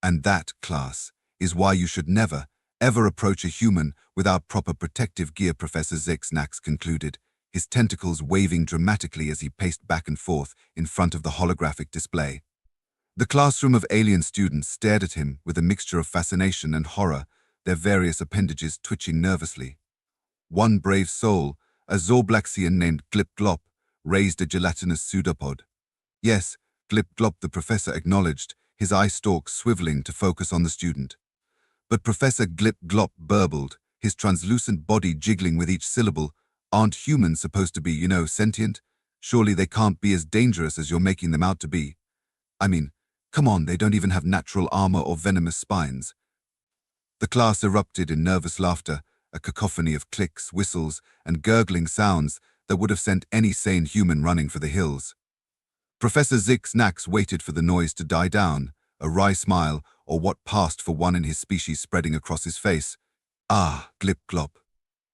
And that, class, is why you should never, ever approach a human without proper protective gear, Professor Zixnax concluded, his tentacles waving dramatically as he paced back and forth in front of the holographic display. The classroom of alien students stared at him with a mixture of fascination and horror, their various appendages twitching nervously. One brave soul, a Zorblaxian named Glip Glop, raised a gelatinous pseudopod. Yes, Glip Glop, the professor acknowledged, his eye stalks swiveling to focus on the student. But Professor Glip Glop burbled, his translucent body jiggling with each syllable. Aren't humans supposed to be, sentient? Surely they can't be as dangerous as you're making them out to be. I mean, come on, they don't even have natural armor or venomous spines. The class erupted in nervous laughter, a cacophony of clicks, whistles, and gurgling sounds that would have sent any sane human running for the hills. Professor Zixnax waited for the noise to die down, a wry smile, or what passed for one in his species spreading across his face. Ah, Glip Glop.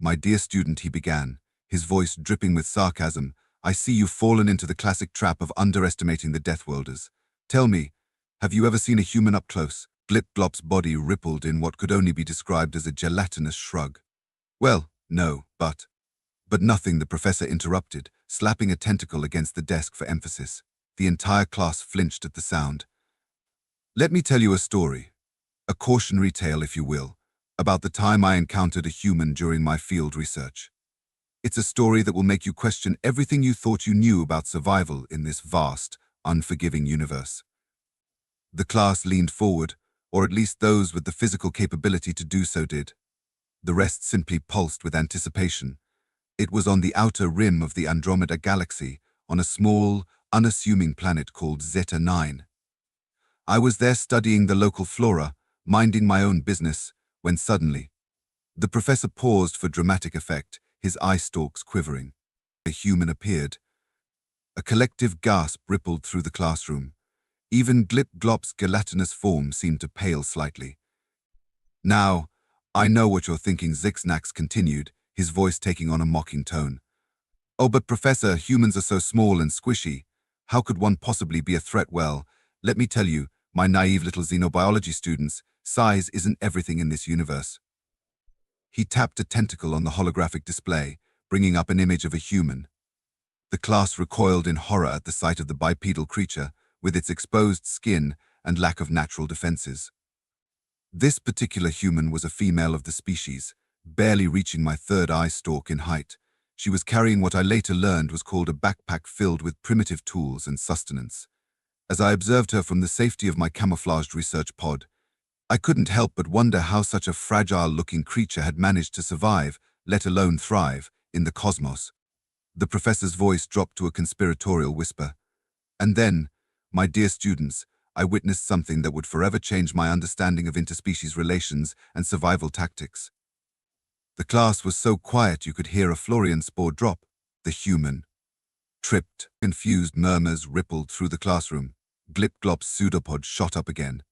My dear student, he began, his voice dripping with sarcasm, I see you've fallen into the classic trap of underestimating the Deathworlders. Tell me, have you ever seen a human up close? Glip Glop's body rippled in what could only be described as a gelatinous shrug. Well, no, but nothing, the professor interrupted, slapping a tentacle against the desk for emphasis. The entire class flinched at the sound. Let me tell you a story, a cautionary tale, if you will, about the time I encountered a human during my field research. It's a story that will make you question everything you thought you knew about survival in this vast, unforgiving universe. The class leaned forward, or at least those with the physical capability to do so did. The rest simply pulsed with anticipation. It was on the outer rim of the Andromeda Galaxy, on a small, unassuming planet called Zeta 9. I was there studying the local flora, minding my own business, when suddenly, the professor paused for dramatic effect, his eye stalks quivering. A human appeared. A collective gasp rippled through the classroom. Even Glip Glop's gelatinous form seemed to pale slightly. Now, I know what you're thinking, Zixnax continued, his voice taking on a mocking tone. Oh, but Professor, humans are so small and squishy. How could one possibly be a threat? Well, let me tell you, my naive little xenobiology students, size isn't everything in this universe. He tapped a tentacle on the holographic display, bringing up an image of a human. The class recoiled in horror at the sight of the bipedal creature, with its exposed skin and lack of natural defenses. This particular human was a female of the species, barely reaching my third eye stalk in height. She was carrying what I later learned was called a backpack filled with primitive tools and sustenance. As I observed her from the safety of my camouflaged research pod, I couldn't help but wonder how such a fragile-looking creature had managed to survive, let alone thrive, in the cosmos. The professor's voice dropped to a conspiratorial whisper. And then, my dear students, I witnessed something that would forever change my understanding of interspecies relations and survival tactics. The class was so quiet you could hear a Florian spore drop. The human tripped. Confused murmurs rippled through the classroom. Glip Glop's pseudopod shot up again.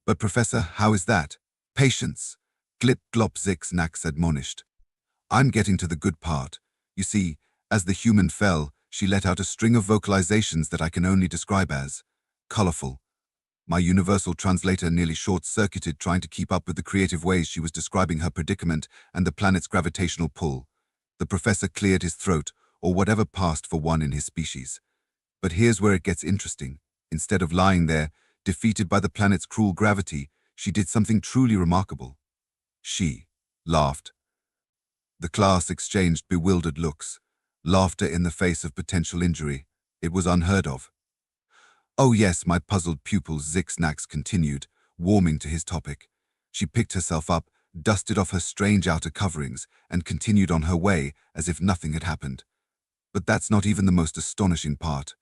But Professor, how is that? Patience, Glip Glop Zixnax admonished. I'm getting to the good part. You see, as the human fell, she let out a string of vocalizations that I can only describe as colorful. My universal translator nearly short-circuited trying to keep up with the creative ways she was describing her predicament and the planet's gravitational pull. The professor cleared his throat, or whatever passed for one in his species. But here's where it gets interesting. Instead of lying there, defeated by the planet's cruel gravity, she did something truly remarkable. She laughed. The class exchanged bewildered looks. Laughter in the face of potential injury. It was unheard of. Oh yes, my puzzled pupil, Zixnax continued, warming to his topic. She picked herself up, dusted off her strange outer coverings, and continued on her way as if nothing had happened. But that's not even the most astonishing part.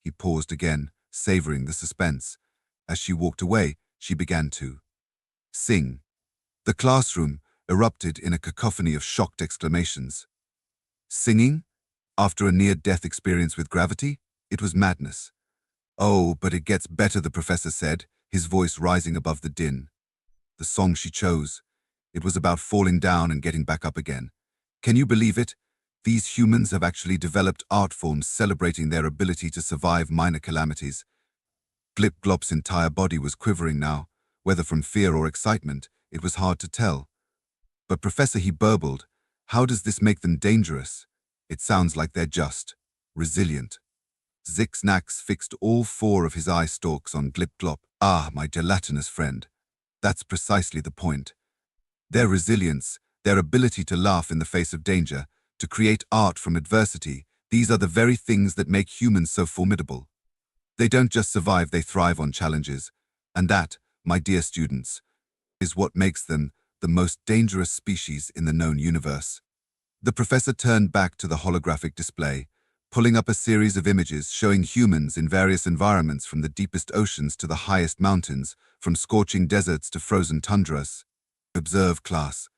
He paused again, savoring the suspense. As she walked away, she began to sing. The classroom erupted in a cacophony of shocked exclamations. Singing? After a near-death experience with gravity? It was madness. Oh, but it gets better, the professor said, his voice rising above the din. The song she chose. It was about falling down and getting back up again. Can you believe it? These humans have actually developed art forms celebrating their ability to survive minor calamities. Glip Glop's entire body was quivering now. Whether from fear or excitement, it was hard to tell. But Professor, he burbled, how does this make them dangerous? It sounds like they're just resilient. Zixnax fixed all four of his eye stalks on Glip Glop. Ah, my gelatinous friend. That's precisely the point. Their resilience, their ability to laugh in the face of danger, to create art from adversity, these are the very things that make humans so formidable. They don't just survive, they thrive on challenges. And that, my dear students, is what makes them the most dangerous species in the known universe. The professor turned back to the holographic display, pulling up a series of images showing humans in various environments from the deepest oceans to the highest mountains, from scorching deserts to frozen tundras. Observe, class.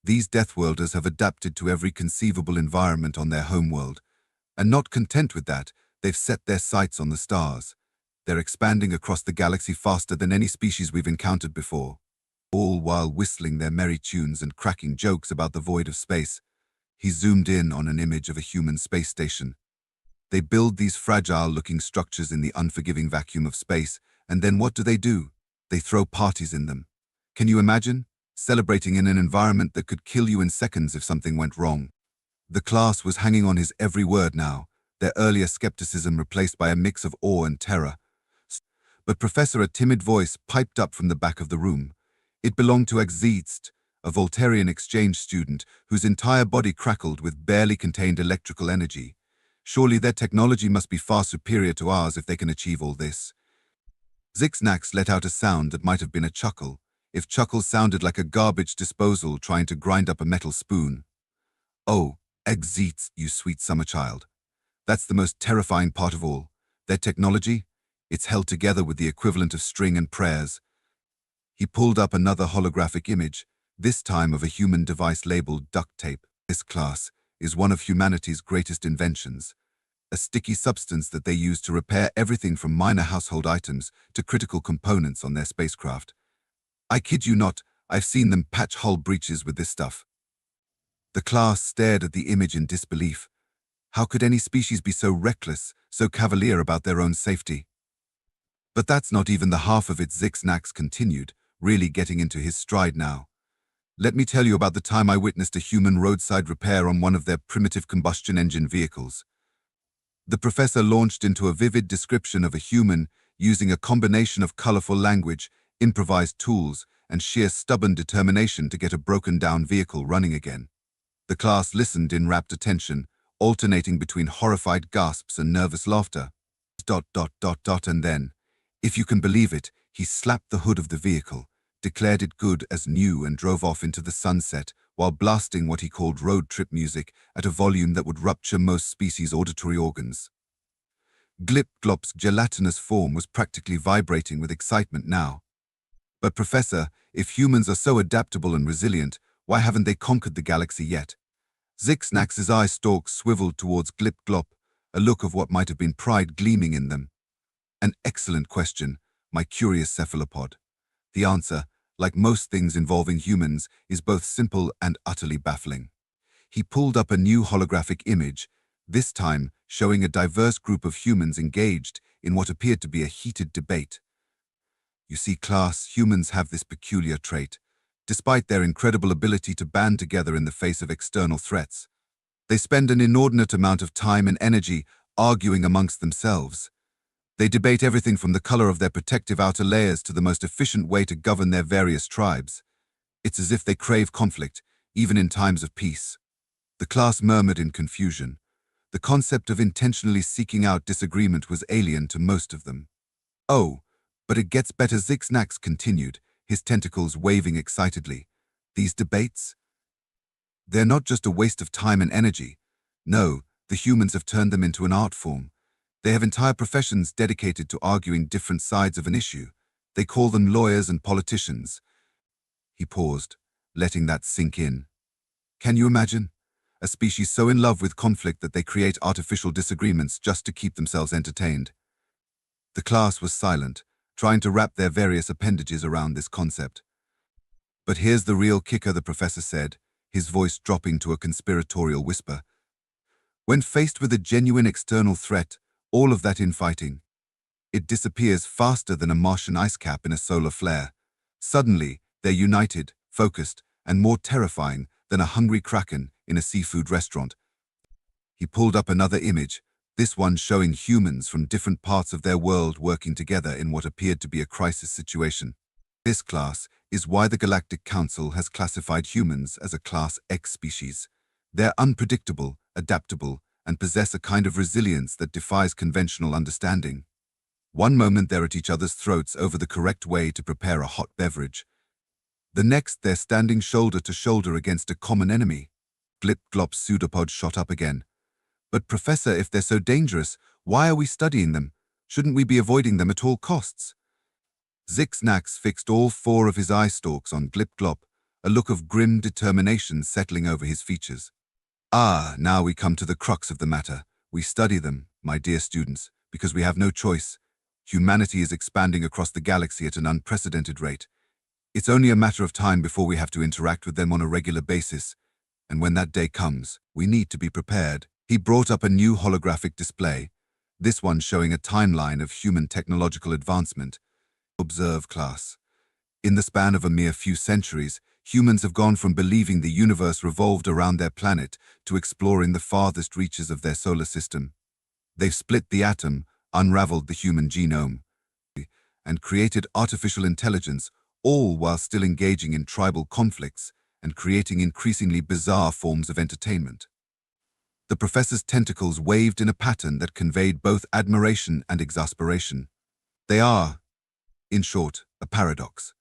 These Deathworlders have adapted to every conceivable environment on their homeworld. And not content with that, they've set their sights on the stars. They're expanding across the galaxy faster than any species we've encountered before, all while whistling their merry tunes and cracking jokes about the void of space. He zoomed in on an image of a human space station. They build these fragile-looking structures in the unforgiving vacuum of space, and then what do? They throw parties in them. Can you imagine? Celebrating in an environment that could kill you in seconds if something went wrong. The class was hanging on his every word now, their earlier skepticism replaced by a mix of awe and terror. But Professor, a timid voice piped up from the back of the room. It belonged to Exist, a Voltarian exchange student whose entire body crackled with barely contained electrical energy. Surely their technology must be far superior to ours if they can achieve all this. Zixnax let out a sound that might have been a chuckle, if chuckles sounded like a garbage disposal trying to grind up a metal spoon. Oh, Exist, you sweet summer child. That's the most terrifying part of all. Their technology? It's held together with the equivalent of string and prayers. He pulled up another holographic image, this time of a human device labeled duct tape. This, class, is one of humanity's greatest inventions. A sticky substance that they use to repair everything from minor household items to critical components on their spacecraft. I kid you not, I've seen them patch hull breaches with this stuff. The class stared at the image in disbelief. How could any species be so reckless, so cavalier about their own safety? But that's not even the half of it. Zixnax continued, really getting into his stride now. Let me tell you about the time I witnessed a human roadside repair on one of their primitive combustion engine vehicles. The professor launched into a vivid description of a human using a combination of colorful language, improvised tools, and sheer stubborn determination to get a broken-down vehicle running again. The class listened in rapt attention, alternating between horrified gasps and nervous laughter. ... And then, if you can believe it, he slapped the hood of the vehicle, declared it good as new and drove off into the sunset while blasting what he called road trip music at a volume that would rupture most species' auditory organs. Glip Glop's gelatinous form was practically vibrating with excitement now. But Professor, if humans are so adaptable and resilient, why haven't they conquered the galaxy yet? Zixnax's eye stalks swiveled towards Glip Glop, a look of what might have been pride gleaming in them. An excellent question, my curious cephalopod. The answer, like most things involving humans, is both simple and utterly baffling. He pulled up a new holographic image, this time showing a diverse group of humans engaged in what appeared to be a heated debate. You see, class, humans have this peculiar trait. Despite their incredible ability to band together in the face of external threats, they spend an inordinate amount of time and energy arguing amongst themselves. They debate everything from the color of their protective outer layers to the most efficient way to govern their various tribes. It's as if they crave conflict, even in times of peace. The class murmured in confusion. The concept of intentionally seeking out disagreement was alien to most of them. Oh, but it gets better, Zixnax continued, his tentacles waving excitedly. These debates? They're not just a waste of time and energy. No, the humans have turned them into an art form. They have entire professions dedicated to arguing different sides of an issue. They call them lawyers and politicians. He paused, letting that sink in. Can you imagine? A species so in love with conflict that they create artificial disagreements just to keep themselves entertained. The class was silent, trying to wrap their various appendages around this concept. But here's the real kicker, the professor said, his voice dropping to a conspiratorial whisper. When faced with a genuine external threat, all of that infighting, It disappears faster than a Martian ice cap in a solar flare. Suddenly, they're united, focused, and more terrifying than a hungry kraken in a seafood restaurant. He pulled up another image, this one showing humans from different parts of their world working together in what appeared to be a crisis situation. This class is why the Galactic Council has classified humans as a Class X species. They're unpredictable, adaptable, and possess a kind of resilience that defies conventional understanding. One moment they're at each other's throats over the correct way to prepare a hot beverage. The next they're standing shoulder to shoulder against a common enemy. Glip-glop pseudopods shot up again. But Professor, if they're so dangerous, why are we studying them? Shouldn't we be avoiding them at all costs? Zix-Nax fixed all four of his eye stalks on Glip-glop, a look of grim determination settling over his features. Ah, now we come to the crux of the matter. We study them, my dear students, because we have no choice. Humanity is expanding across the galaxy at an unprecedented rate. It's only a matter of time before we have to interact with them on a regular basis. And when that day comes, we need to be prepared. He brought up a new holographic display, this one showing a timeline of human technological advancement. Observe, class. In the span of a mere few centuries, humans have gone from believing the universe revolved around their planet to exploring the farthest reaches of their solar system. They've split the atom, unraveled the human genome, and created artificial intelligence, all while still engaging in tribal conflicts and creating increasingly bizarre forms of entertainment. The professor's tentacles waved in a pattern that conveyed both admiration and exasperation. They are, in short, a paradox.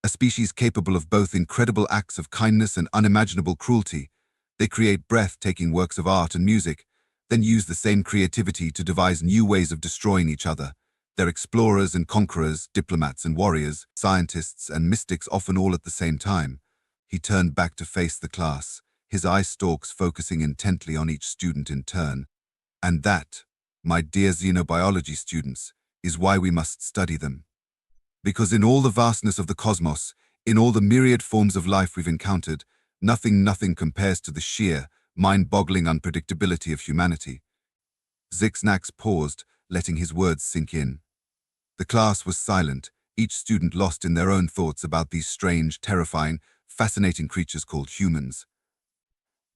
A species capable of both incredible acts of kindness and unimaginable cruelty. They create breathtaking works of art and music, then use the same creativity to devise new ways of destroying each other. They're explorers and conquerors, diplomats and warriors, scientists and mystics, often all at the same time. He turned back to face the class, his eye stalks focusing intently on each student in turn. And that, my dear xenobiology students, is why we must study them. Because in all the vastness of the cosmos, in all the myriad forms of life we've encountered, nothing compares to the sheer, mind-boggling unpredictability of humanity. Zix-Nax paused, letting his words sink in. The class was silent, each student lost in their own thoughts about these strange, terrifying, fascinating creatures called humans.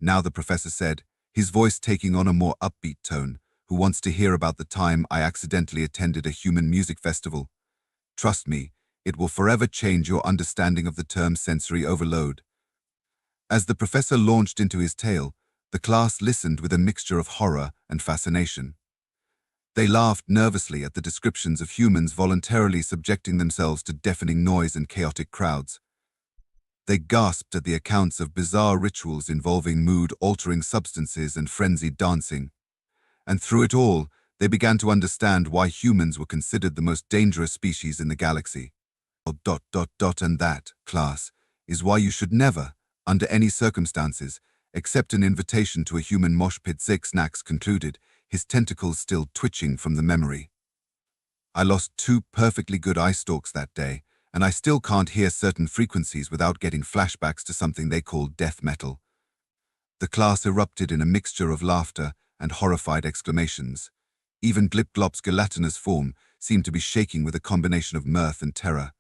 Now the professor said, his voice taking on a more upbeat tone, "Who wants to hear about the time I accidentally attended a human music festival? Trust me, it will forever change your understanding of the term sensory overload." As the professor launched into his tale, the class listened with a mixture of horror and fascination. They laughed nervously at the descriptions of humans voluntarily subjecting themselves to deafening noise and chaotic crowds. They gasped at the accounts of bizarre rituals involving mood-altering substances and frenzied dancing. And through it all, they began to understand why humans were considered the most dangerous species in the galaxy. And that, class, is why you should never, under any circumstances, accept an invitation to a human mosh pit. Zix-Nax concluded, his tentacles still twitching from the memory. I lost 2 perfectly good eye stalks that day, and I still can't hear certain frequencies without getting flashbacks to something they called death metal. The class erupted in a mixture of laughter and horrified exclamations. Even Glip-glop's gelatinous form seemed to be shaking with a combination of mirth and terror.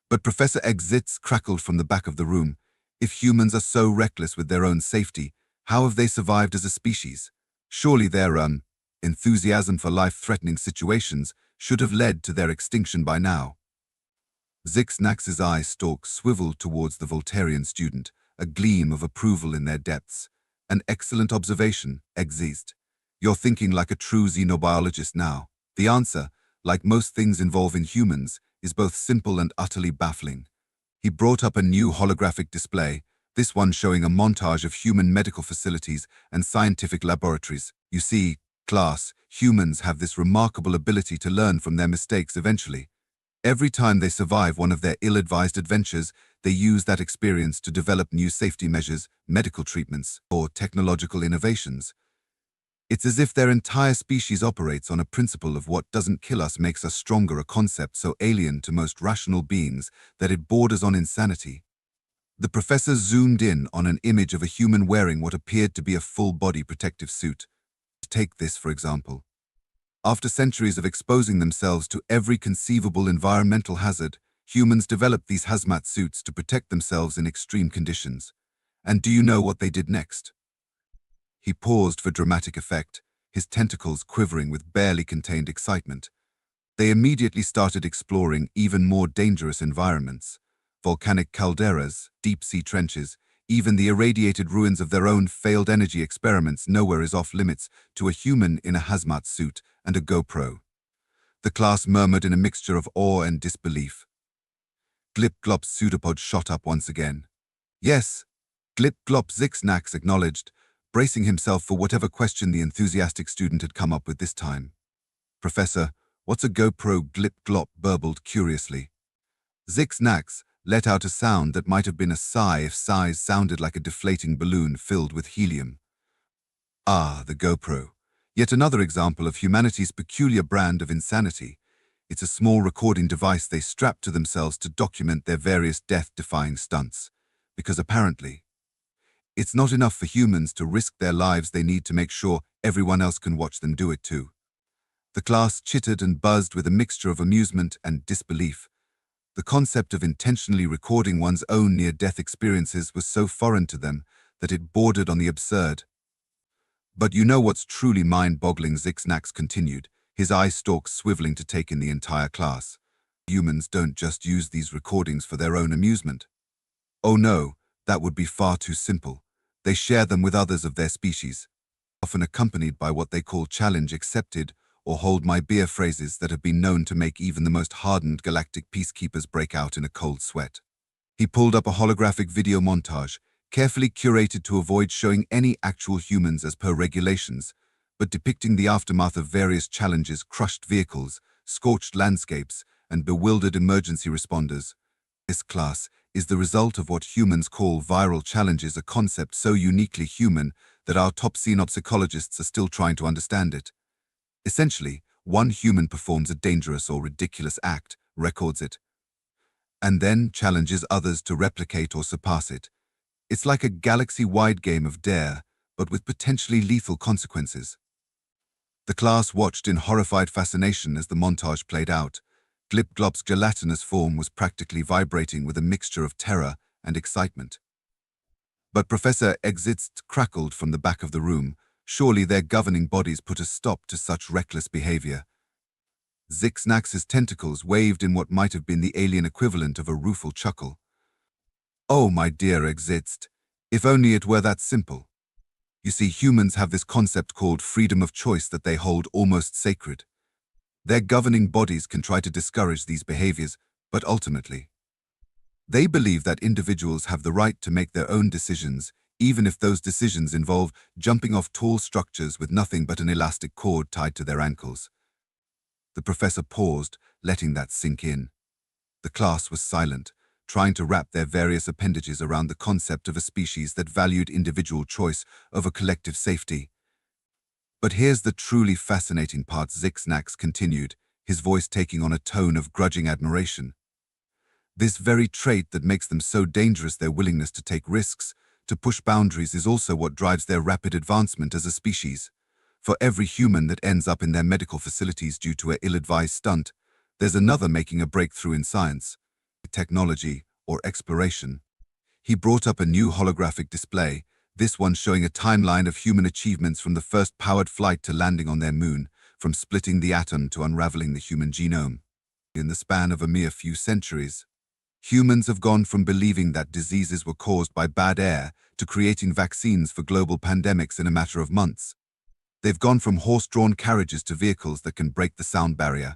But Professor Zix crackled from the back of the room. If humans are so reckless with their own safety, how have they survived as a species? Surely their enthusiasm for life-threatening situations should have led to their extinction by now. Zix-Nax's eye stalk swiveled towards the Voltarian student, a gleam of approval in their depths. An excellent observation, Exist. You're thinking like a true xenobiologist now. The answer, like most things involving humans, is both simple and utterly baffling. He brought up a new holographic display, this one showing a montage of human medical facilities and scientific laboratories. You see, class, humans have this remarkable ability to learn from their mistakes eventually. Every time they survive one of their ill-advised adventures, they use that experience to develop new safety measures, medical treatments, or technological innovations. It's as if their entire species operates on a principle of what doesn't kill us makes us stronger, a concept so alien to most rational beings that it borders on insanity. The professor zoomed in on an image of a human wearing what appeared to be a full-body protective suit. Take this, for example. After centuries of exposing themselves to every conceivable environmental hazard, humans developed these hazmat suits to protect themselves in extreme conditions. And do you know what they did next? He paused for dramatic effect, his tentacles quivering with barely contained excitement. They immediately started exploring even more dangerous environments. Volcanic calderas, deep-sea trenches, even the irradiated ruins of their own failed energy experiments. Nowhere is off-limits to a human in a hazmat suit and a GoPro. The class murmured in a mixture of awe and disbelief. Glip-Glop's pseudopod shot up once again. Yes, Glip-Glop, Zixnax acknowledged, bracing himself for whatever question the enthusiastic student had come up with this time. Professor, what's a GoPro? Glip-Glop burbled curiously. Zixnax let out a sound that might have been a sigh if sighs sounded like a deflating balloon filled with helium. Ah, the GoPro. Yet another example of humanity's peculiar brand of insanity. It's a small recording device they strap to themselves to document their various death-defying stunts. Because apparently, it's not enough for humans to risk their lives, they need to make sure everyone else can watch them do it too. The class chittered and buzzed with a mixture of amusement and disbelief. The concept of intentionally recording one's own near-death experiences was so foreign to them that it bordered on the absurd. But you know what's truly mind-boggling, Zixnax continued, his eye stalks swiveling to take in the entire class. Humans don't just use these recordings for their own amusement. Oh no, that would be far too simple. They share them with others of their species, often accompanied by what they call challenge accepted or hold my beer phrases that have been known to make even the most hardened galactic peacekeepers break out in a cold sweat. He pulled up a holographic video montage, carefully curated to avoid showing any actual humans as per regulations, but depicting the aftermath of various challenges, crushed vehicles, scorched landscapes, and bewildered emergency responders. This class is the result of what humans call viral challenges, a concept so uniquely human that our top synopsicologists are still trying to understand it. Essentially, one human performs a dangerous or ridiculous act, records it, and then challenges others to replicate or surpass it. It's like a galaxy-wide game of dare, but with potentially lethal consequences. The class watched in horrified fascination as the montage played out. Glip-Glop's gelatinous form was practically vibrating with a mixture of terror and excitement. But Professor Exitst crackled from the back of the room. Surely their governing bodies put a stop to such reckless behavior. Zixnax's tentacles waved in what might have been the alien equivalent of a rueful chuckle. Oh, my dear Exitst, if only it were that simple. You see, humans have this concept called freedom of choice that they hold almost sacred. Their governing bodies can try to discourage these behaviors, but ultimately, they believe that individuals have the right to make their own decisions, even if those decisions involve jumping off tall structures with nothing but an elastic cord tied to their ankles. The professor paused, letting that sink in. The class was silent, trying to wrap their various appendages around the concept of a species that valued individual choice over collective safety. But here's the truly fascinating part, Zixnax continued, his voice taking on a tone of grudging admiration. This very trait that makes them so dangerous, their willingness to take risks, to push boundaries, is also what drives their rapid advancement as a species. For every human that ends up in their medical facilities due to an ill-advised stunt, there's another making a breakthrough in science, technology, or exploration. He brought up a new holographic display, this one showing a timeline of human achievements from the first powered flight to landing on their moon, from splitting the atom to unraveling the human genome. In the span of a mere few centuries, humans have gone from believing that diseases were caused by bad air to creating vaccines for global pandemics in a matter of months. They've gone from horse-drawn carriages to vehicles that can break the sound barrier.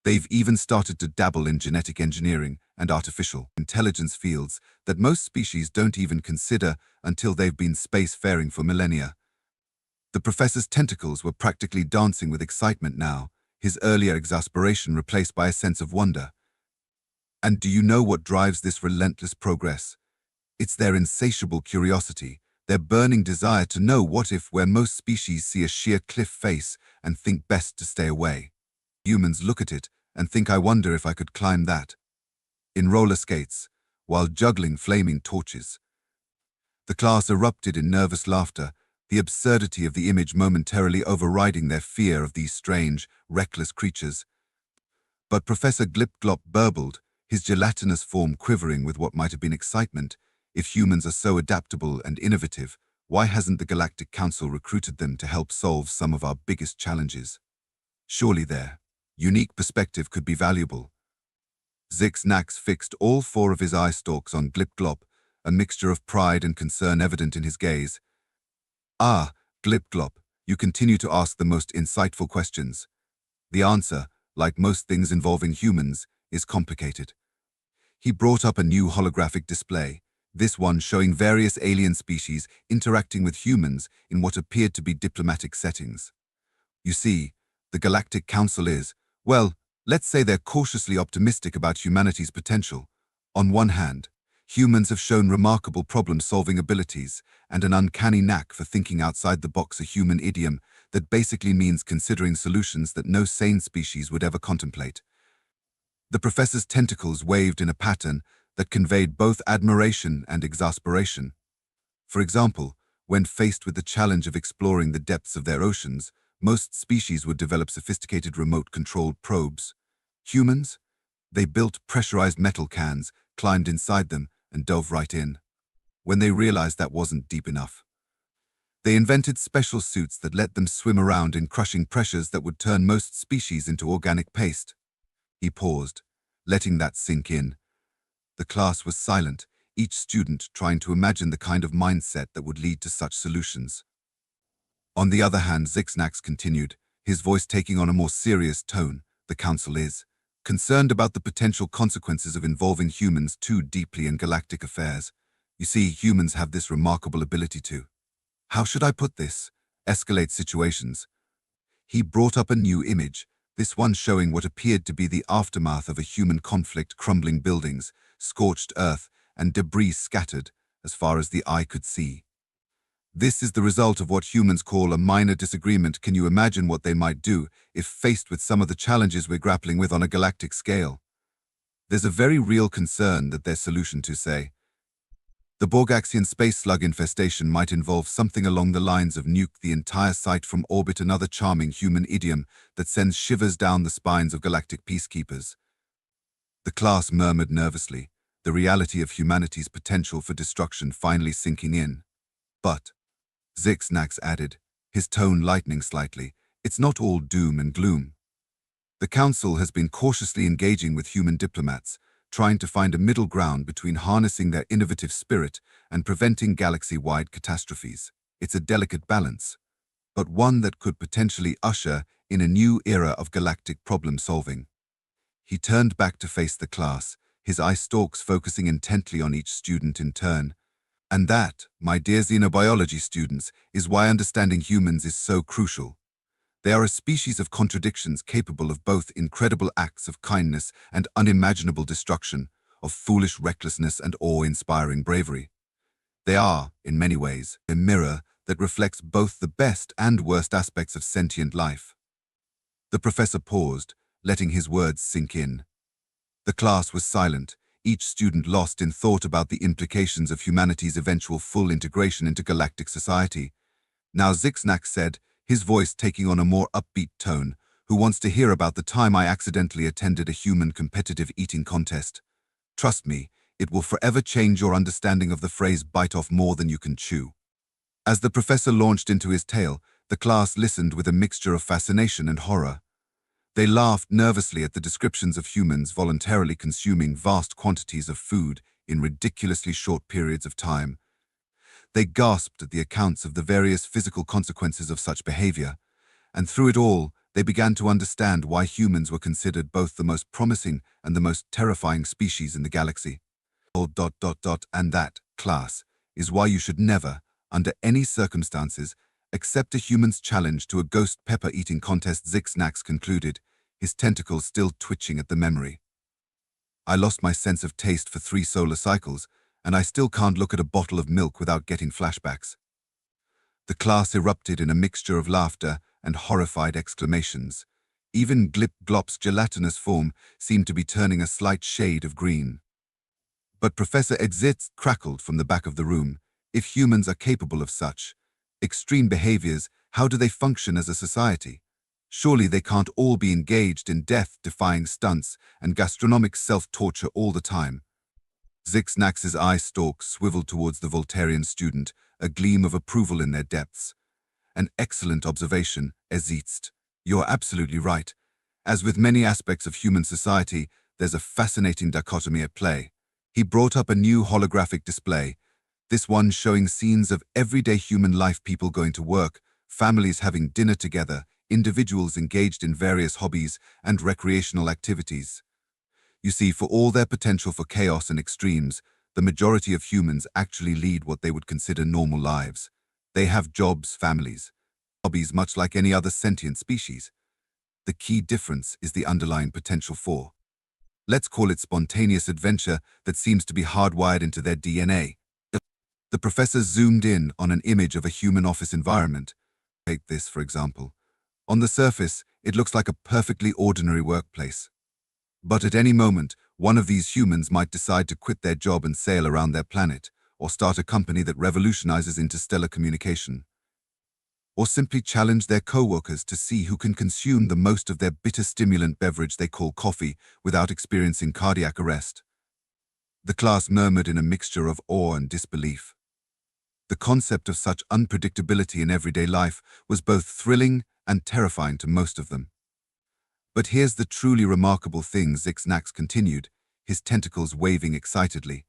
They've even started to dabble in genetic engineering and artificial intelligence fields that most species don't even consider until they've been spacefaring for millennia. The professor's tentacles were practically dancing with excitement now, his earlier exasperation replaced by a sense of wonder. And do you know what drives this relentless progress? It's their insatiable curiosity, their burning desire to know what if, where most species see a sheer cliff face and think best to stay away. Humans look at it and think, I wonder if I could climb that. In roller skates, while juggling flaming torches. The class erupted in nervous laughter, the absurdity of the image momentarily overriding their fear of these strange, reckless creatures. But Professor Glip-Glop burbled, his gelatinous form quivering with what might have been excitement. If humans are so adaptable and innovative, why hasn't the Galactic Council recruited them to help solve some of our biggest challenges? Surely their unique perspective could be valuable. Zix-Nax fixed all four of his eye stalks on Glip-Glop, a mixture of pride and concern evident in his gaze. Ah, Glip-Glop, you continue to ask the most insightful questions. The answer, like most things involving humans, is complicated. He brought up a new holographic display, this one showing various alien species interacting with humans in what appeared to be diplomatic settings. You see, the Galactic Council is, well, let's say they're cautiously optimistic about humanity's potential. On one hand, humans have shown remarkable problem-solving abilities and an uncanny knack for thinking outside the box, a human idiom that basically means considering solutions that no sane species would ever contemplate. The professor's tentacles waved in a pattern that conveyed both admiration and exasperation. For example, when faced with the challenge of exploring the depths of their oceans, most species would develop sophisticated remote-controlled probes. Humans? They built pressurized metal cans, climbed inside them, and dove right in. When they realized that wasn't deep enough, they invented special suits that let them swim around in crushing pressures that would turn most species into organic paste. He paused, letting that sink in. The class was silent, each student trying to imagine the kind of mindset that would lead to such solutions. On the other hand, Zix-Nax continued, his voice taking on a more serious tone. The Council is concerned about the potential consequences of involving humans too deeply in galactic affairs. You see, humans have this remarkable ability to, how should I put this, escalate situations. He brought up a new image, this one showing what appeared to be the aftermath of a human conflict, crumbling buildings, scorched earth, and debris scattered as far as the eye could see. This is the result of what humans call a minor disagreement. Can you imagine what they might do if faced with some of the challenges we're grappling with on a galactic scale? There's a very real concern that their solution to, say, the Borgaxian space slug infestation might involve something along the lines of nuke the entire site from orbit, another charming human idiom that sends shivers down the spines of galactic peacekeepers. The class murmured nervously, the reality of humanity's potential for destruction finally sinking in. But, Zix-Nax added, his tone lightening slightly, it's not all doom and gloom. The Council has been cautiously engaging with human diplomats, trying to find a middle ground between harnessing their innovative spirit and preventing galaxy-wide catastrophes. It's a delicate balance, but one that could potentially usher in a new era of galactic problem-solving. He turned back to face the class, his eye stalks focusing intently on each student in turn. And that, my dear xenobiology students, is why understanding humans is so crucial. They are a species of contradictions capable of both incredible acts of kindness and unimaginable destruction, of foolish recklessness and awe-inspiring bravery. They are, in many ways, a mirror that reflects both the best and worst aspects of sentient life. The professor paused, letting his words sink in. The class was silent, each student lost in thought about the implications of humanity's eventual full integration into galactic society. Now Zix-Nax said, his voice taking on a more upbeat tone, who wants to hear about the time I accidentally attended a human competitive eating contest? Trust me, it will forever change your understanding of the phrase bite off more than you can chew. As the professor launched into his tale, the class listened with a mixture of fascination and horror. They laughed nervously at the descriptions of humans voluntarily consuming vast quantities of food in ridiculously short periods of time. They gasped at the accounts of the various physical consequences of such behavior, and through it all, they began to understand why humans were considered both the most promising and the most terrifying species in the galaxy. And that, class, is why you should never, under any circumstances, accept a human's challenge to a ghost pepper eating contest, Zix-Nax concluded, his tentacles still twitching at the memory. I lost my sense of taste for 3 solar cycles, and I still can't look at a bottle of milk without getting flashbacks. The class erupted in a mixture of laughter and horrified exclamations. Even Glip-Glop's gelatinous form seemed to be turning a slight shade of green. But Professor Edzitz crackled from the back of the room. If humans are capable of such, Extreme behaviors, how do they function as a society? Surely they can't all be engaged in death-defying stunts and gastronomic self-torture all the time. Zixnax's eye stalks swiveled towards the Voltairean student, a gleam of approval in their depths. An excellent observation, Ezitzt. You're absolutely right. As with many aspects of human society, there's a fascinating dichotomy at play. He brought up a new holographic display, this one showing scenes of everyday human life, people going to work, families having dinner together, individuals engaged in various hobbies and recreational activities. You see, for all their potential for chaos and extremes, the majority of humans actually lead what they would consider normal lives. They have jobs, families, hobbies, much like any other sentient species. The key difference is the underlying potential for, let's call it, spontaneous adventure that seems to be hardwired into their DNA. The professor zoomed in on an image of a human office environment. Take this, for example. On the surface, it looks like a perfectly ordinary workplace. But at any moment, one of these humans might decide to quit their job and sail around their planet, or start a company that revolutionizes interstellar communication, or simply challenge their co-workers to see who can consume the most of their bitter stimulant beverage they call coffee without experiencing cardiac arrest. The class murmured in a mixture of awe and disbelief. The concept of such unpredictability in everyday life was both thrilling and terrifying to most of them. But here's the truly remarkable thing, Zixnax continued, his tentacles waving excitedly.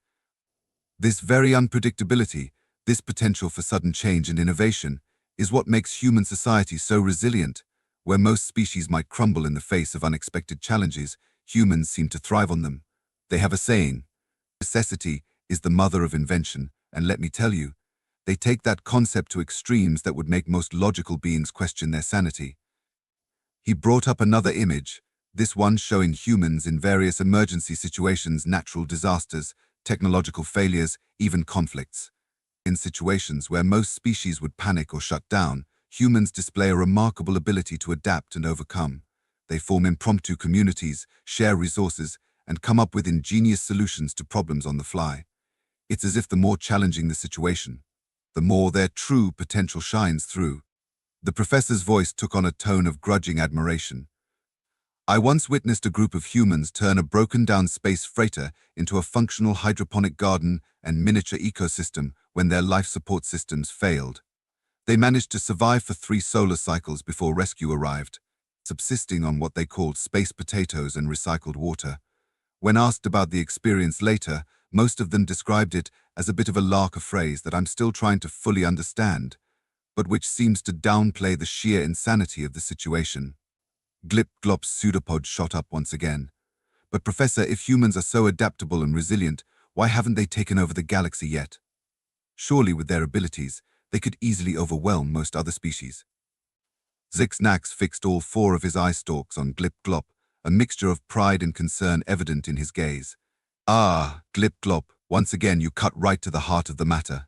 This very unpredictability, this potential for sudden change and innovation, is what makes human society so resilient. Where most species might crumble in the face of unexpected challenges, humans seem to thrive on them. They have a saying, necessity is the mother of invention, and let me tell you, they take that concept to extremes that would make most logical beings question their sanity. He brought up another image, this one showing humans in various emergency situations, natural disasters, technological failures, even conflicts. In situations where most species would panic or shut down, humans display a remarkable ability to adapt and overcome. They form impromptu communities, share resources, and come up with ingenious solutions to problems on the fly. It's as if the more challenging the situation, the more their true potential shines through. The professor's voice took on a tone of grudging admiration. I once witnessed a group of humans turn a broken-down space freighter into a functional hydroponic garden and miniature ecosystem when their life support systems failed. They managed to survive for 3 solar cycles before rescue arrived, subsisting on what they called space potatoes and recycled water. When asked about the experience later, most of them described it as a bit of a lark, a phrase that I'm still trying to fully understand, but which seems to downplay the sheer insanity of the situation. Glip Glop's pseudopod shot up once again. But Professor, if humans are so adaptable and resilient, why haven't they taken over the galaxy yet? Surely with their abilities, they could easily overwhelm most other species. Zixnax fixed all 4 of his eye stalks on Glip Glop, a mixture of pride and concern evident in his gaze. Ah, Glip Glop, once again you cut right to the heart of the matter.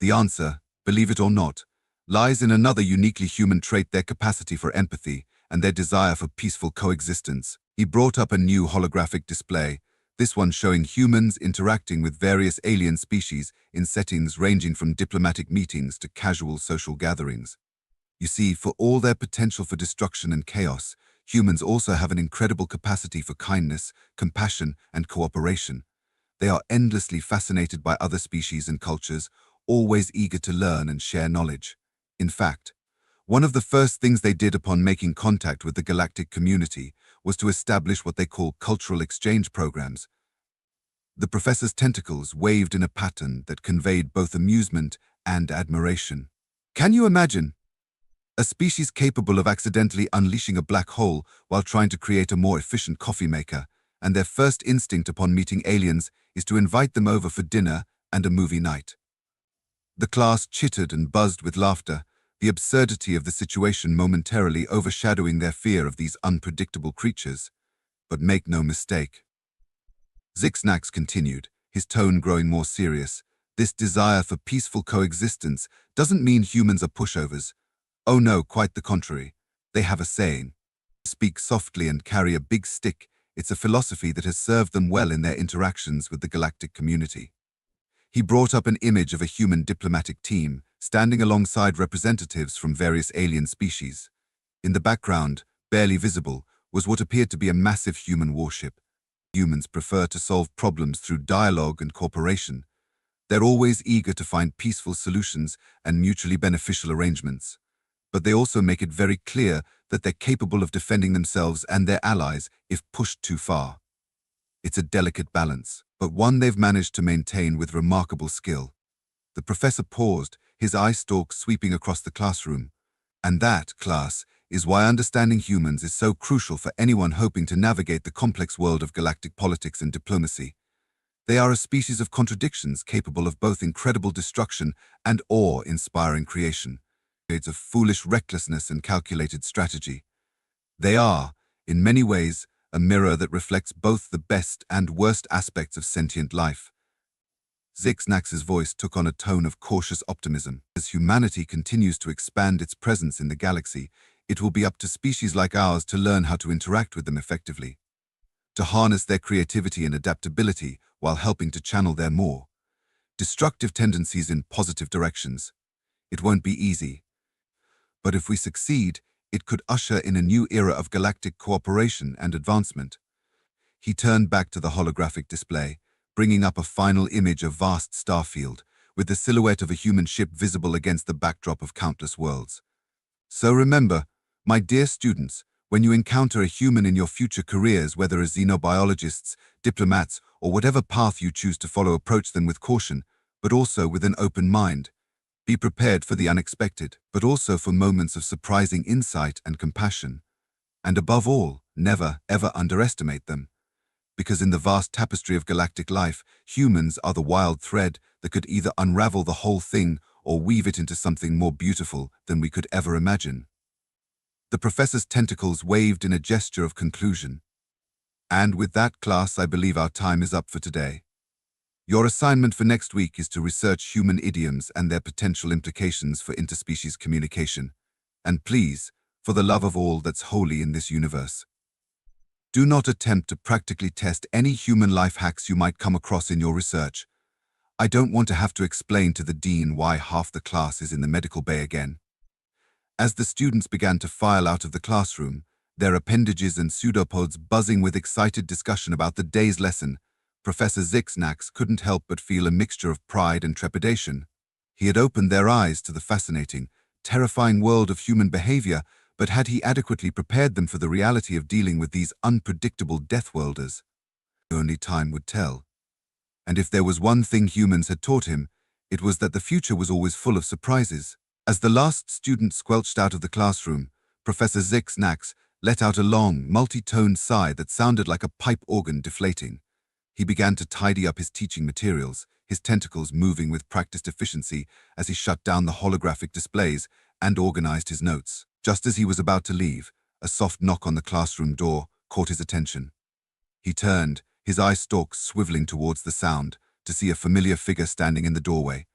The answer, believe it or not, lies in another uniquely human trait, their capacity for empathy and their desire for peaceful coexistence. He brought up a new holographic display, this one showing humans interacting with various alien species in settings ranging from diplomatic meetings to casual social gatherings. You see, for all their potential for destruction and chaos, humans also have an incredible capacity for kindness, compassion, and cooperation. They are endlessly fascinated by other species and cultures, always eager to learn and share knowledge. In fact, one of the first things they did upon making contact with the galactic community was to establish what they call cultural exchange programs. The professor's tentacles waved in a pattern that conveyed both amusement and admiration. Can you imagine? A species capable of accidentally unleashing a black hole while trying to create a more efficient coffee maker, and their first instinct upon meeting aliens is to invite them over for dinner and a movie night. The class chittered and buzzed with laughter, the absurdity of the situation momentarily overshadowing their fear of these unpredictable creatures. But make no mistake. Zixnax continued, his tone growing more serious. This desire for peaceful coexistence doesn't mean humans are pushovers. Oh no, quite the contrary. They have a saying. Speak softly and carry a big stick. It's a philosophy that has served them well in their interactions with the galactic community. He brought up an image of a human diplomatic team, standing alongside representatives from various alien species. In the background, barely visible, was what appeared to be a massive human warship. Humans prefer to solve problems through dialogue and cooperation. They're always eager to find peaceful solutions and mutually beneficial arrangements. But they also make it very clear that they're capable of defending themselves and their allies if pushed too far. It's a delicate balance, but one they've managed to maintain with remarkable skill. The professor paused, his eye stalk sweeping across the classroom. And that, class, is why understanding humans is so crucial for anyone hoping to navigate the complex world of galactic politics and diplomacy. They are a species of contradictions capable of both incredible destruction and awe-inspiring creation. Shades of foolish recklessness and calculated strategy. They are, in many ways, a mirror that reflects both the best and worst aspects of sentient life. Zixnax's voice took on a tone of cautious optimism. As humanity continues to expand its presence in the galaxy, it will be up to species like ours to learn how to interact with them effectively, to harness their creativity and adaptability while helping to channel their more destructive tendencies in positive directions. It won't be easy, but if we succeed, it could usher in a new era of galactic cooperation and advancement. He turned back to the holographic display, bringing up a final image of vast starfield, with the silhouette of a human ship visible against the backdrop of countless worlds. So remember, my dear students, when you encounter a human in your future careers, whether as xenobiologists, diplomats, or whatever path you choose to follow, approach them with caution, but also with an open mind. Be prepared for the unexpected, but also for moments of surprising insight and compassion. And above all, never, ever underestimate them. Because in the vast tapestry of galactic life, humans are the wild thread that could either unravel the whole thing or weave it into something more beautiful than we could ever imagine. The professor's tentacles waved in a gesture of conclusion. And with that, class, I believe our time is up for today. Your assignment for next week is to research human idioms and their potential implications for interspecies communication. And please, for the love of all that's holy in this universe, do not attempt to practically test any human life hacks you might come across in your research. I don't want to have to explain to the dean why half the class is in the medical bay again. As the students began to file out of the classroom, their appendages and pseudopods buzzing with excited discussion about the day's lesson, Professor Zixnax couldn't help but feel a mixture of pride and trepidation. He had opened their eyes to the fascinating, terrifying world of human behavior, but had he adequately prepared them for the reality of dealing with these unpredictable Deathworlders? Only time would tell. And if there was one thing humans had taught him, it was that the future was always full of surprises. As the last student squelched out of the classroom, Professor Zixnax let out a long, multi-toned sigh that sounded like a pipe organ deflating. He began to tidy up his teaching materials, his tentacles moving with practiced efficiency as he shut down the holographic displays and organized his notes. Just as he was about to leave, a soft knock on the classroom door caught his attention. He turned, his eye stalks swiveling towards the sound, to see a familiar figure standing in the doorway.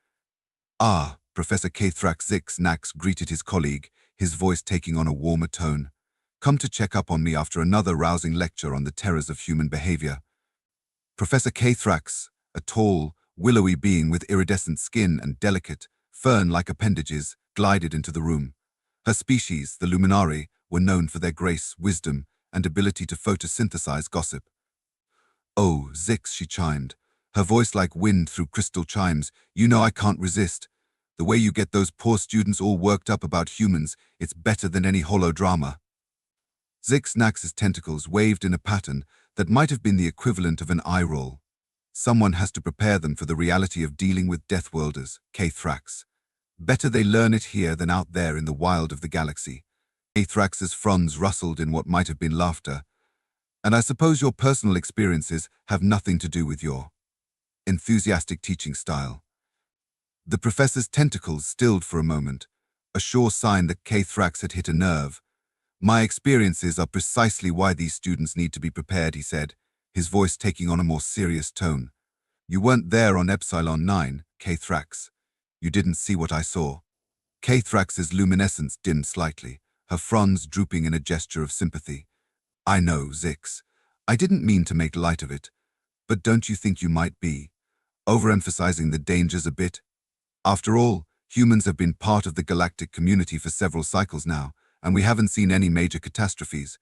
"Ah," Professor Kathrak Zixnax greeted his colleague, his voice taking on a warmer tone. "Come to check up on me after another rousing lecture on the terrors of human behavior." Professor Kathrax, a tall, willowy being with iridescent skin and delicate, fern-like appendages, glided into the room. Her species, the Luminari, were known for their grace, wisdom, and ability to photosynthesize gossip. "Oh, Zix," she chimed, her voice like wind through crystal chimes, "you know I can't resist. The way you get those poor students all worked up about humans, it's better than any holodrama." Zixnax's tentacles waved in a pattern that might have been the equivalent of an eye roll. Someone has to prepare them for the reality of dealing with Deathworlders, Kathrax. Better they learn it here than out there in the wild of the galaxy. Kathrax's fronds rustled in what might have been laughter. "And I suppose your personal experiences have nothing to do with your enthusiastic teaching style." The professor's tentacles stilled for a moment, a sure sign that Kathrax had hit a nerve. "My experiences are precisely why these students need to be prepared," he said, his voice taking on a more serious tone. "You weren't there on Epsilon 9, Kathrax. You didn't see what I saw." Kathrax's luminescence dimmed slightly, her fronds drooping in a gesture of sympathy. "I know, Zix. I didn't mean to make light of it, but don't you think you might be overemphasizing the dangers a bit? After all, Humans have been part of the galactic community for several cycles now, and we haven't seen any major catastrophes.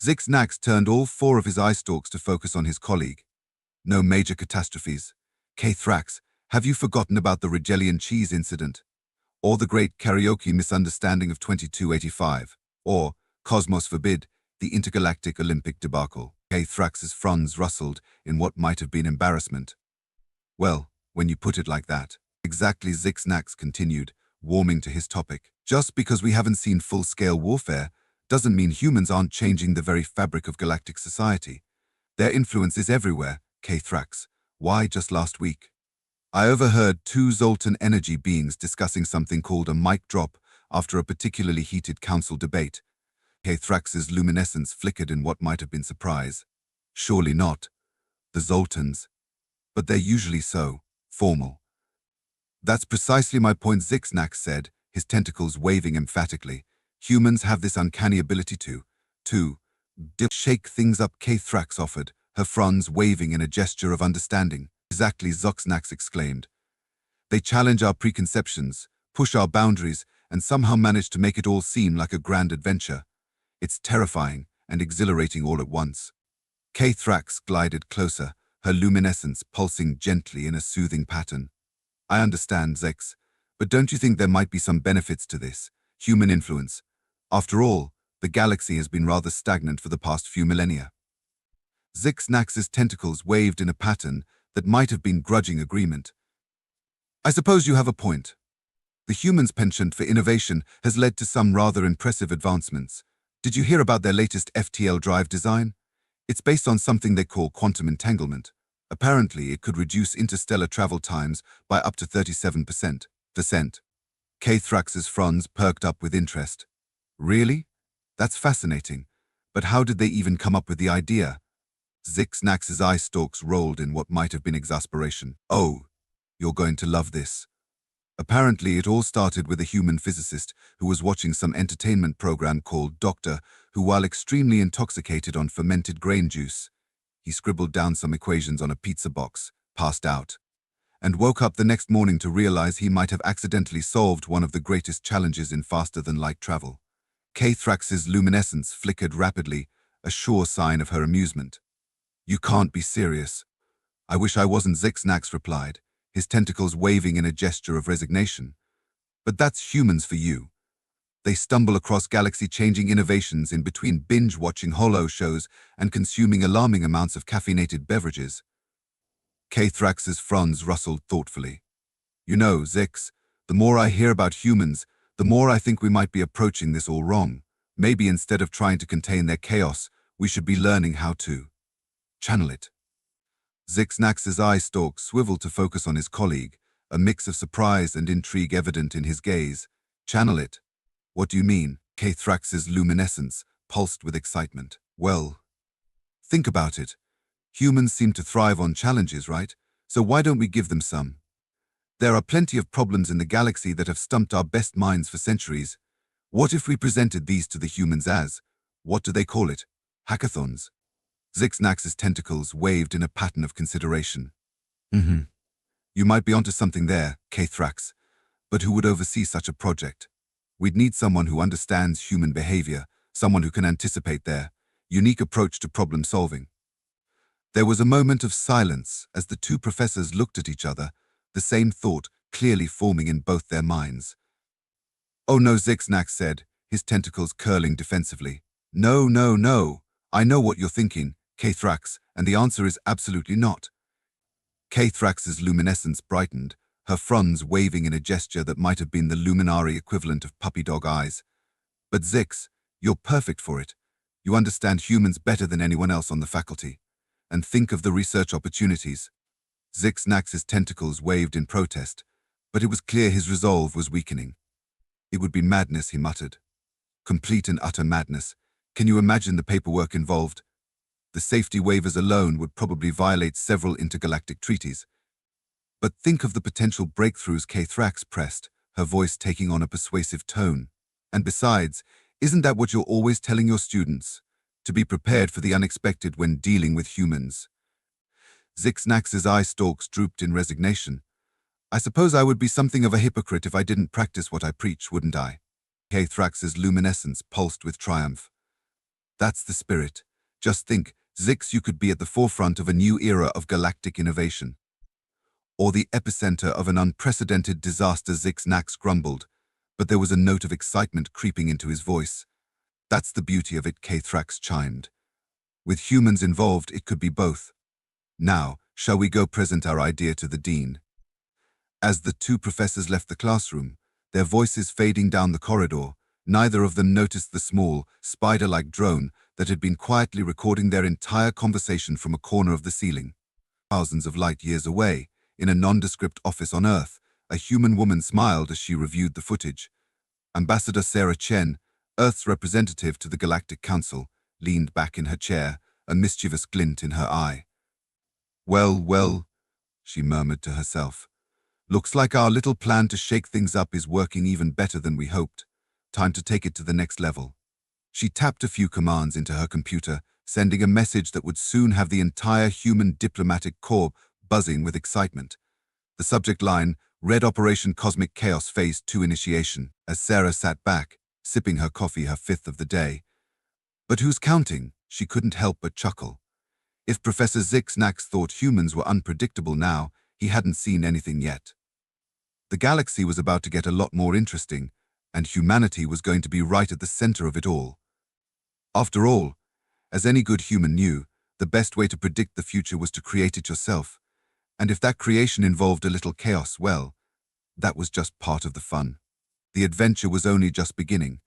Zix-Nax turned all four of his eye stalks to focus on his colleague. No major catastrophes. K-Thrax, have you forgotten about the Regellian cheese incident? Or the great karaoke misunderstanding of 2285? Or, Cosmos forbid, the intergalactic Olympic debacle? K-Thrax's fronds rustled in what might have been embarrassment. Well, when you put it like that. Exactly, Zix-Nax continued, warming to his topic. Just because we haven't seen full-scale warfare doesn't mean humans aren't changing the very fabric of galactic society. Their influence is everywhere, K-Thrax. Why just last week? I overheard two Zoltan energy beings discussing something called a mic drop after a particularly heated council debate. K-Thrax's luminescence flickered in what might have been surprise. Surely not. The Zoltans. But they're usually so formal. That's precisely my point, Zix-Nax said, his tentacles waving emphatically. Humans have this uncanny ability to shake things up, K-Thrax offered, her fronds waving in a gesture of understanding. Exactly, Zix-Nax exclaimed. They challenge our preconceptions, push our boundaries, and somehow manage to make it all seem like a grand adventure. It's terrifying and exhilarating all at once. K-Thrax glided closer, her luminescence pulsing gently in a soothing pattern. I understand, Zix, but don't you think there might be some benefits to this? Human influence. After all, the galaxy has been rather stagnant for the past few millennia. Zix-Nax's tentacles waved in a pattern that might have been grudging agreement. I suppose you have a point. The humans' penchant for innovation has led to some rather impressive advancements. Did you hear about their latest FTL drive design? It's based on something they call quantum entanglement. Apparently, it could reduce interstellar travel times by up to 37%. K-Thrax's fronds perked up with interest. Really? That's fascinating. But how did they even come up with the idea? Zix-Nax's eye stalks rolled in what might have been exasperation. Oh, you're going to love this. Apparently, it all started with a human physicist who was watching some entertainment program called Doctor, who, while extremely intoxicated on fermented grain juice, he scribbled down some equations on a pizza box, passed out, and woke up the next morning to realize he might have accidentally solved one of the greatest challenges in faster-than-light travel. K-Thrax's luminescence flickered rapidly, a sure sign of her amusement. You can't be serious. I wish I wasn't, Zix-Nax replied, his tentacles waving in a gesture of resignation. But that's humans for you. They stumble across galaxy-changing innovations in between binge-watching holo shows and consuming alarming amounts of caffeinated beverages. K-Thrax's fronds rustled thoughtfully. You know, Zix, the more I hear about humans, the more I think we might be approaching this all wrong. Maybe instead of trying to contain their chaos, we should be learning how to channel it. Zix-Nax's eye stalk swiveled to focus on his colleague, a mix of surprise and intrigue evident in his gaze. Channel it? What do you mean? K-Thrax's luminescence pulsed with excitement. Well, think about it. Humans seem to thrive on challenges, right? So why don't we give them some? There are plenty of problems in the galaxy that have stumped our best minds for centuries. What if we presented these to the humans as, what do they call it? Hackathons. Zix-Nax's tentacles waved in a pattern of consideration. You might be onto something there, K-Thrax, but who would oversee such a project? We'd need someone who understands human behavior, someone who can anticipate their unique approach to problem solving. There was a moment of silence as the two professors looked at each other, the same thought clearly forming in both their minds. Oh no, Zix-Nax said, his tentacles curling defensively. No, no, no. I know what you're thinking, K-Thrax, and the answer is absolutely not. K-Thrax's luminescence brightened, her fronds waving in a gesture that might have been the luminary equivalent of puppy dog eyes. But Zix, you're perfect for it. You understand humans better than anyone else on the faculty. And think of the research opportunities. Zix-Nax's tentacles waved in protest, but it was clear his resolve was weakening. It would be madness, he muttered. Complete and utter madness. Can you imagine the paperwork involved? The safety waivers alone would probably violate several intergalactic treaties. But think of the potential breakthroughs, K-Thrax pressed, her voice taking on a persuasive tone. And besides, isn't that what you're always telling your students? To be prepared for the unexpected when dealing with humans. Zix-Nax's eye stalks drooped in resignation. I suppose I would be something of a hypocrite if I didn't practice what I preach, wouldn't I? Thrax's luminescence pulsed with triumph. That's the spirit. Just think, Zix, you could be at the forefront of a new era of galactic innovation. Or the epicenter of an unprecedented disaster, Zix Nax grumbled, but there was a note of excitement creeping into his voice. That's the beauty of it, Thrax chimed. With humans involved, it could be both. Now, shall we go present our idea to the dean? As the two professors left the classroom, their voices fading down the corridor, neither of them noticed the small, spider-like drone that had been quietly recording their entire conversation from a corner of the ceiling. Thousands of light years away, in a nondescript office on Earth, a human woman smiled as she reviewed the footage. Ambassador Sarah Chen, Earth's representative to the Galactic Council, leaned back in her chair, a mischievous glint in her eye. Well, she murmured to herself. Looks like our little plan to shake things up is working even better than we hoped. Time to take it to the next level. She tapped a few commands into her computer, sending a message that would soon have the entire human diplomatic corps buzzing with excitement. The subject line read Operation Cosmic Chaos Phase 2 Initiation, as Sarah sat back, sipping her coffee, her fifth of the day. But who's counting? She couldn't help but chuckle. If Professor Zix Nax thought humans were unpredictable now, he hadn't seen anything yet. The galaxy was about to get a lot more interesting, and humanity was going to be right at the center of it all. After all, as any good human knew, the best way to predict the future was to create it yourself, and if that creation involved a little chaos, well, that was just part of the fun. The adventure was only just beginning,